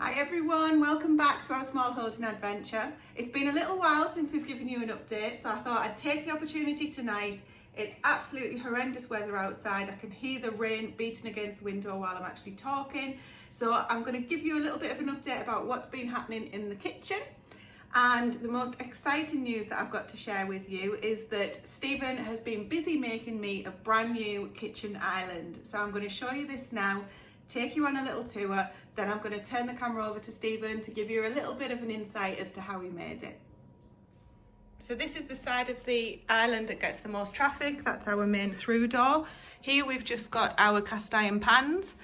Hi everyone, welcome back to our small holding adventure. It's been a little while since we've given you an update, so I thought I'd take the opportunity tonight. It's absolutely horrendous weather outside. I can hear the rain beating against the window while I'm actually talking. So I'm going to give you a little bit of an update about what's been happening in the kitchen. And the most exciting news that I've got to share with you is that Stephen has been busy making me a brand new kitchen island. So I'm going to show you this now, take you on a little tour, then I'm going to turn the camera over to Stephen to give you a little bit of an insight as to how he made it. So this is the side of the island that gets the most traffic. That's our main through door. Here we've just got our cast iron pans,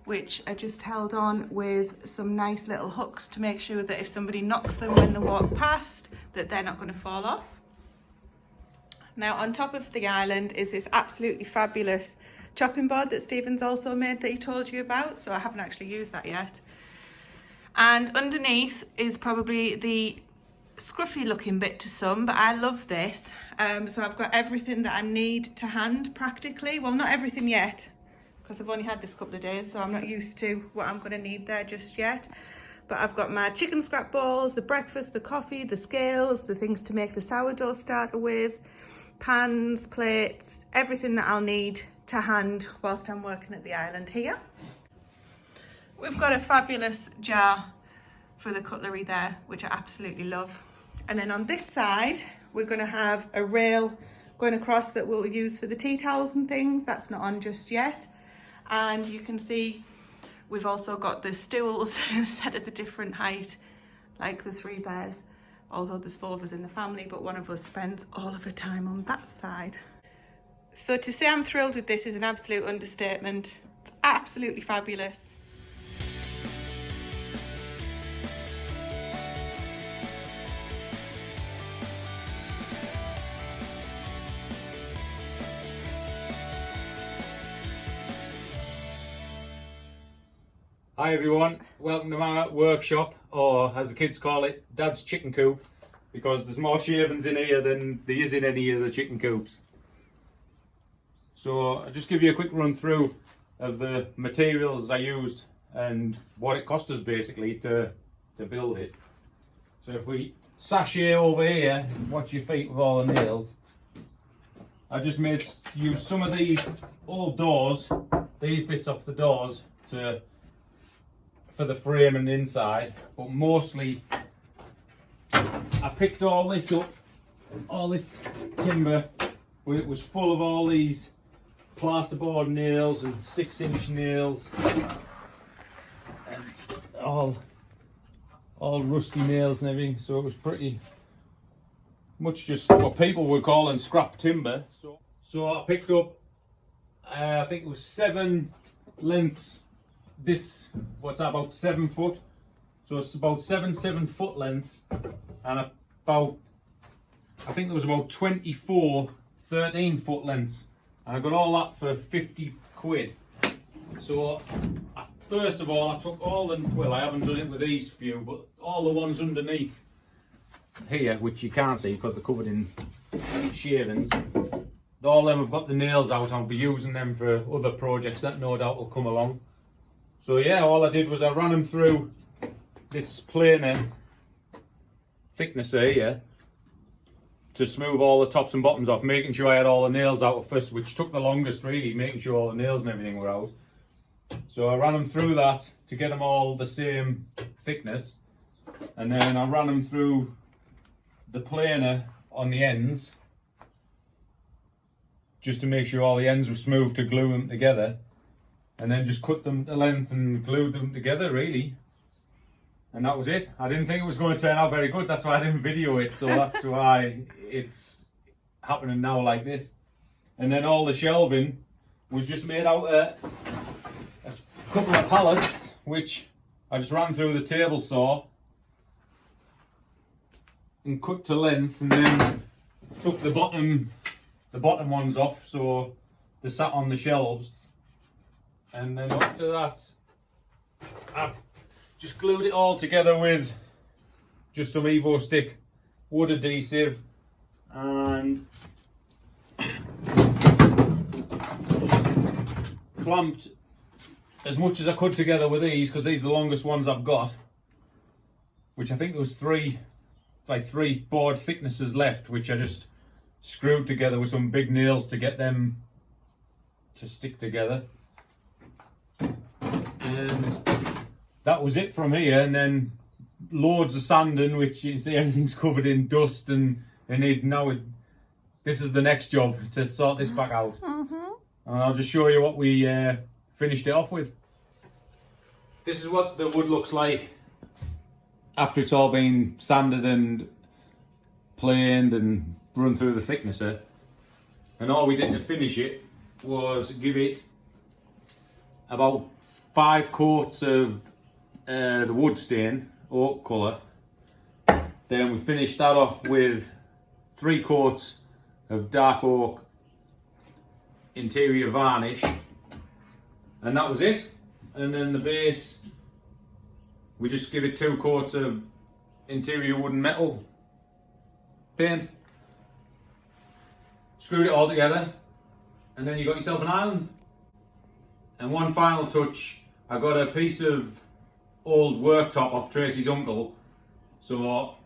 which are just held on with some nice little hooks to make sure that if somebody knocks them when they walk past, that they're not going to fall off. Now on top of the island is this absolutely fabulous chopping board that Stephen's also made that he told you about, so I haven't actually used that yet. And underneath is probably the scruffy looking bit to some, but I love this. So I've got everything that I need to hand practically. Well, not everything yet, because I've only had this couple of days, so I'm not used to what I'm going to need there just yet. But I've got my chicken scrap balls, the breakfast, the coffee, the scales, the things to make the sourdough starter with, pans, plates, everything that I'll need to hand whilst I'm working at the island here. We've got a fabulous jar for the cutlery there, which I absolutely love. And then on this side, we're going to have a rail going across that we'll use for the tea towels and things. That's not on just yet. And you can see we've also got the stools set at a different height, like the three bears, although there's four of us in the family, but one of us spends all of her time on that side. So to say I'm thrilled with this is an absolute understatement. It's absolutely fabulous. Hi everyone, welcome to my workshop, or as the kids call it, Dad's chicken coop, because there's more shavings in here than there is in any of the chicken coops. So I'll just give you a quick run through of the materials I used and what it cost us basically to build it. So if we sashay over here, watch your feet with all the nails, I just use some of these old doors, these bits off the doors for the frame and inside, but mostly I picked all this up, all this timber, it was full of all these plasterboard nails and 6-inch nails and all rusty nails and everything, so it was pretty much just what people would call scrap timber. So I picked up I think it was 7 lengths. This, what's that, about 7 foot, so it's about 7 foot lengths, and about, I think there was about 24 13-foot lengths, and I got all that for 50 quid. So first of all I took all the, well, I haven't done it with these few, but all the ones underneath here, which you can't see because they're covered in shavings, all them have got the nails out. I'll be using them for other projects that no doubt will come along. So yeah, all I did was I ran them through this planer thickness here to smooth all the tops and bottoms off, making sure I had all the nails out first, which took the longest really, making sure all the nails and everything were out. So I ran them through that to get them all the same thickness, and then I ran them through the planer on the ends just to make sure all the ends were smooth to glue them together. And then just cut them to length and glued them together really. And that was it. I didn't think it was going to turn out very good, that's why I didn't video it, so that's why it's happening now like this. And then all the shelving was just made out of a couple of pallets, which I just ran through the table saw and cut to length, and then took the bottom ones off so they sat on the shelves. And then after that, I just glued it all together with just some Evo stick wood adhesive and clamped as much as I could together with these, because these are the longest ones I've got, which I think there was three board thicknesses left, which I just screwed together with some big nails to get them to stick together. And that was it from here, and then loads of sanding, which you can see everything's covered in dust, and this is the next job, to sort this back out. And I'll just show you what we finished it off with. This is what the wood looks like after it's all been sanded and planed and run through the thicknesser. And all we did to finish it was give it about 5 coats of the wood stain, oak colour. Then we finished that off with 3 coats of dark oak interior varnish, and that was it. And then the base, we just give it 2 coats of interior wood and metal paint, screwed it all together, and then you got yourself an island. And one final touch, I got a piece of old worktop off Tracy's uncle, so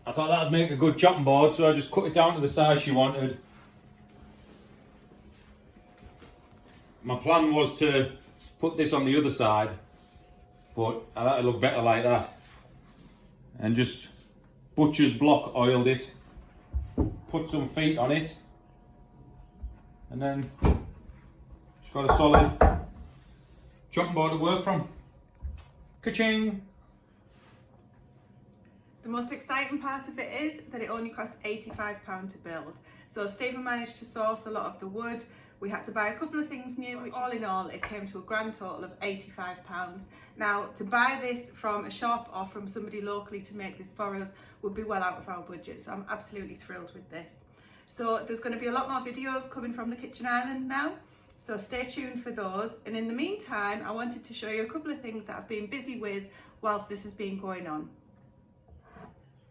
I thought that would make a good chopping board, so I just cut it down to the size she wanted. My plan was to put this on the other side, but I thought it'd look better like that. And just butcher's block oiled it, put some feet on it, and then just got a solid chopping board to work from. Ka-ching! The most exciting part of it is that it only costs £85 to build. So Stephen managed to source a lot of the wood. We had to buy a couple of things new, which all in all, it came to a grand total of £85. Now, to buy this from a shop or from somebody locally to make this for us would be well out of our budget. So I'm absolutely thrilled with this. So there's going to be a lot more videos coming from the kitchen island now. So stay tuned for those. And in the meantime, I wanted to show you a couple of things that I've been busy with whilst this has been going on.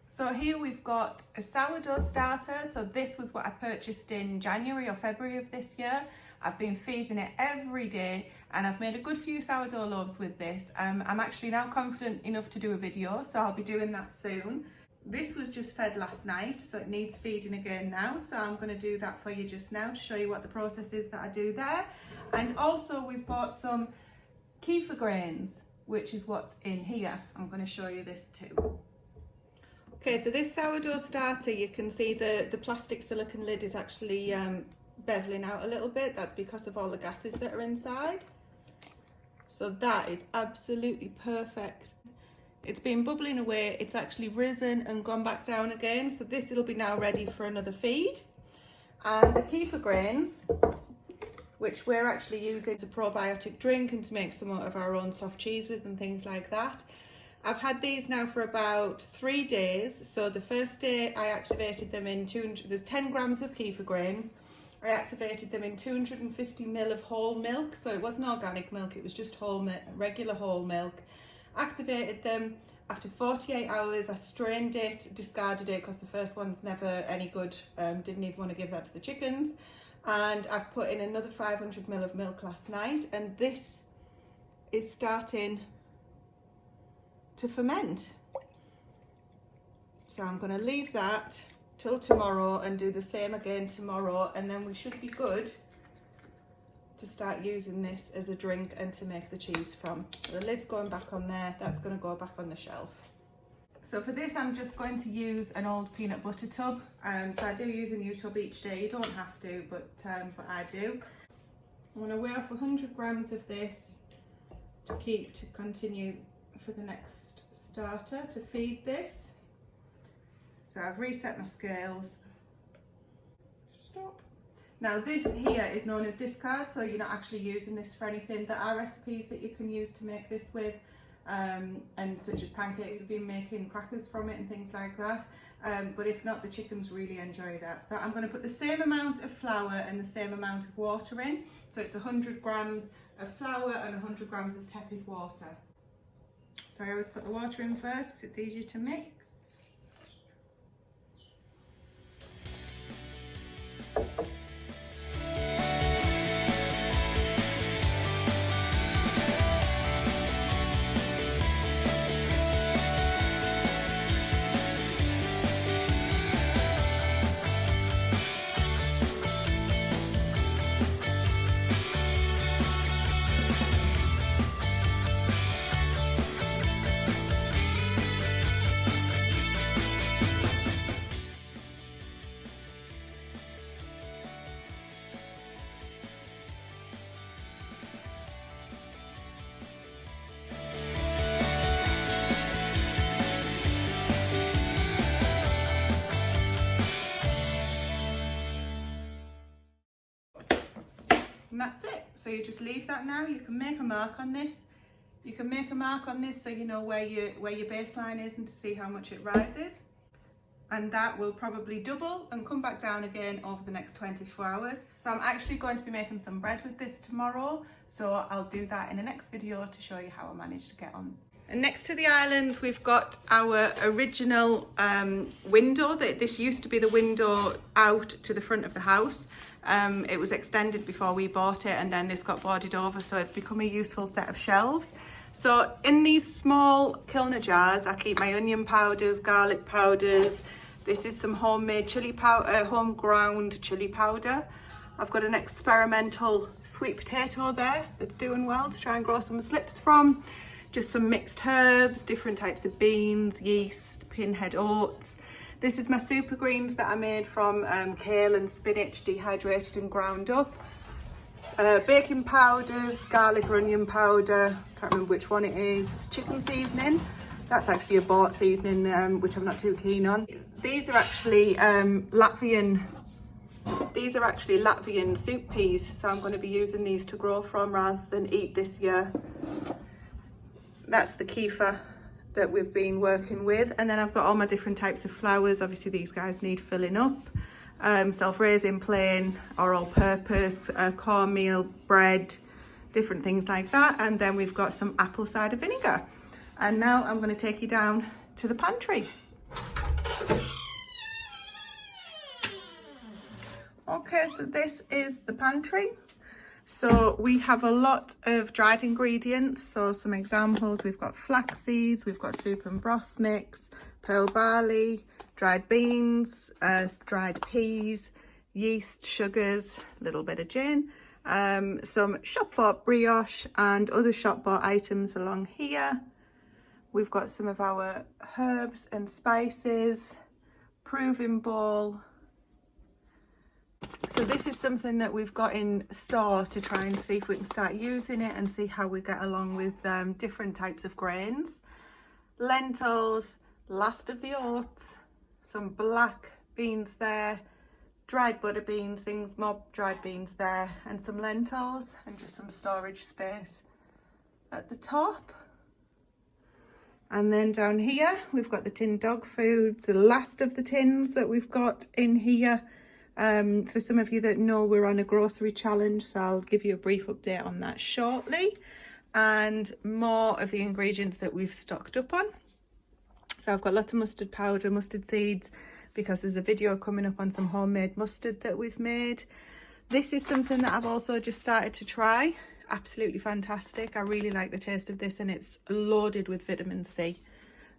So here we've got a sourdough starter. So this was what I purchased in January or February of this year. I've been feeding it every day and I've made a good few sourdough loaves with this. I'm actually now confident enough to do a video, so I'll be doing that soon. This was just fed last night, so it needs feeding again now. So I'm going to do that for you just now to show you what the process is that I do there. And also we've bought some kefir grains, which is what's in here. I'm going to show you this too. Okay, so this sourdough starter, you can see the plastic silicone lid is actually beveling out a little bit. That's because of all the gases that are inside. So that is absolutely perfect. It's been bubbling away, it's actually risen and gone back down again. So this will be now ready for another feed. And the kefir grains, which we're actually using as a probiotic drink and to make some of our own soft cheese with and things like that. I've had these now for about 3 days. So the first day I activated them in there's 10 grams of kefir grains. I activated them in 250 ml of whole milk. So it wasn't organic milk, it was just whole milk, regular whole milk. Activated them. After 48 hours, I strained it, discarded it because the first one's never any good. Didn't even want to give that to the chickens. And I've put in another 500 ml of milk last night, and this is starting to ferment. So I'm going to leave that till tomorrow and do the same again tomorrow, and then we should be good to start using this as a drink and to make the cheese from. So the lid's going back on there, that's going to go back on the shelf. So for this I'm just going to use an old peanut butter tub. So I do use a new tub each day. You don't have to, but I do. I'm going to weigh off 100 grams of this to continue for the next starter to feed this. So I've reset my scales. Stop. Now this here is known as discard, so you're not actually using this for anything. There are recipes that you can use to make this with, and such as pancakes. I've been making crackers from it and things like that. But if not, the chickens really enjoy that. So I'm going to put the same amount of flour and the same amount of water in. So it's 100 grams of flour and 100 grams of tepid water. So I always put the water in first because it's easier to mix. So you just leave that now. You can make a mark on this. You can make a mark on this so you know where your baseline is and to see how much it rises. And that will probably double and come back down again over the next 24 hours. So I'm actually going to be making some bread with this tomorrow. So I'll do that in the next video to show you how I managed to get on. And next to the island, we've got our original window. This used to be the window out to the front of the house. It was extended before we bought it, and then this got boarded over, so it's become a useful set of shelves. So in these small Kilner jars, I keep my onion powders, garlic powders. This is some homemade chili powder, home ground chili powder. I've got an experimental sweet potato there that's doing well to try and grow some slips from. Just some mixed herbs, different types of beans, yeast, pinhead oats. This is my super greens that I made from kale and spinach, dehydrated and ground up. Baking powders, garlic or onion powder, can't remember which one it is. Chicken seasoning, that's actually a bought seasoning which I'm not too keen on. These are actually Latvian soup peas, so I'm going to be using these to grow from rather than eat this year. That's the Kefir that we've been working with. And then I've got all my different types of flours. Obviously these guys need filling up. Self-raising, plain or all-purpose, cornmeal, bread, different things like that. And then we've got some apple cider vinegar. And now I'm going to take you down to the pantry. Okay, so this is the pantry. So we have a lot of dried ingredients. So some examples, we've got flax seeds, we've got soup and broth mix, pearl barley, dried beans, dried peas, yeast, sugars, a little bit of gin, some shop bought brioche and other shop bought items along here. We've got some of our herbs and spices, proving bowl. So this is something that we've got in store to try and see if we can start using it and see how we get along with different types of grains. Lentils, last of the oats, some black beans there, dried butter beans, more dried beans there, and some lentils and just some storage space at the top. And then down here we've got the tinned dog foods, the last of the tins that we've got in here. For some of you that know, we're on a grocery challenge, so I'll give you a brief update on that shortly. And more of the ingredients that we've stocked up on. So I've got lots of mustard powder, mustard seeds, because there's a video coming up on some homemade mustard that we've made. This is something that I've also just started to try. Absolutely fantastic. I really like the taste of this, and it's loaded with vitamin C.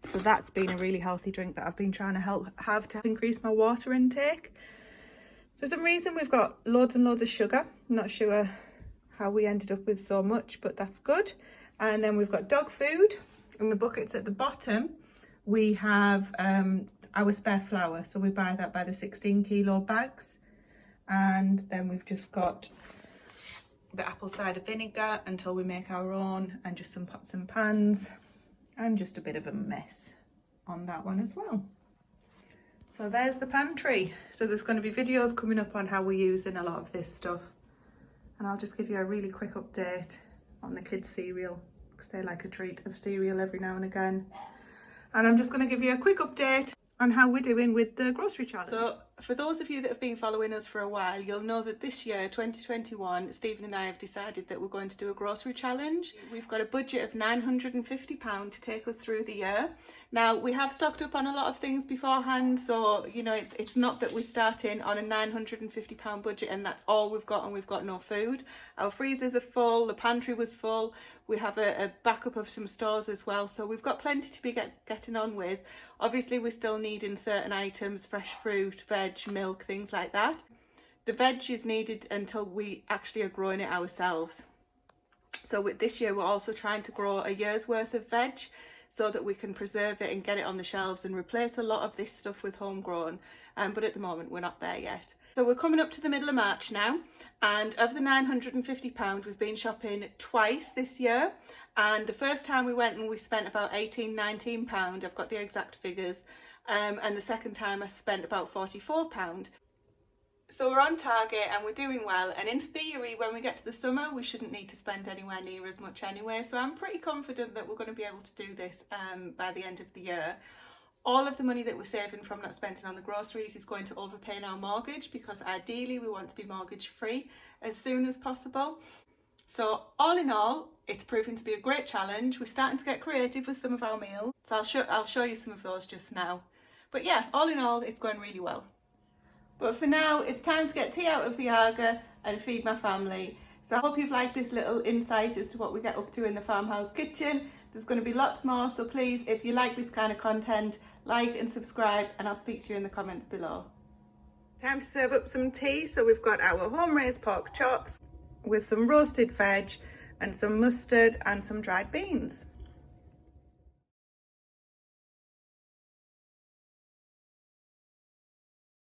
So that's been a really healthy drink that I've been trying to have to increase my water intake. For some reason we've got loads and loads of sugar. Not sure how we ended up with so much, but that's good. And then we've got dog food. In the buckets at the bottom we have our spare flour, so we buy that by the 16 kilo bags. And then we've just got the apple cider vinegar until we make our own, and just some pots and pans, and just a bit of a mess on that one as well. So there's the pantry. So there's going to be videos coming up on how we're using a lot of this stuff. And I'll just give you a really quick update on the kids' cereal, because they like a treat of cereal every now and again. And I'm just going to give you a quick update on how we're doing with the grocery challenge. So for those of you that have been following us for a while, you'll know that this year, 2021, Stephen and I have decided that we're going to do a grocery challenge. We've got a budget of £950 to take us through the year. Now, we have stocked up on a lot of things beforehand, so, you know, it's not that we're starting on a £950 budget and that's all we've got and we've got no food. Our freezers are full, the pantry was full, we have a backup of some stores as well, so we've got plenty to be getting on with. Obviously, we're still needing certain items, fresh fruit, veg, milk, things like that. The veg is needed until we actually are growing it ourselves. So with this year, we're also trying to grow a year's worth of veg, so that we can preserve it and get it on the shelves and replace a lot of this stuff with homegrown. But at the moment, we're not there yet. So we're coming up to the middle of March now, and of the £950, we've been shopping twice this year. And the first time we went and we spent about £19 I've got the exact figures. And the second time I spent about £44. So we're on target and we're doing well, and in theory when we get to the summer we shouldn't need to spend anywhere near as much anyway, so I'm pretty confident that we're going to be able to do this by the end of the year. All of the money that we're saving from not spending on the groceries is going to overpay our mortgage, because ideally we want to be mortgage free as soon as possible. So all in all, it's proving to be a great challenge. We're starting to get creative with some of our meals, so I'll show you some of those just now. But yeah, all in all, it's going really well. But for now, it's time to get tea out of the Arga and feed my family. So I hope you've liked this little insight as to what we get up to in the farmhouse kitchen. There's going to be lots more, so please, if you like this kind of content, like and subscribe, and I'll speak to you in the comments below. Time to serve up some tea. So we've got our home-raised pork chops with some roasted veg and some mustard and some dried beans.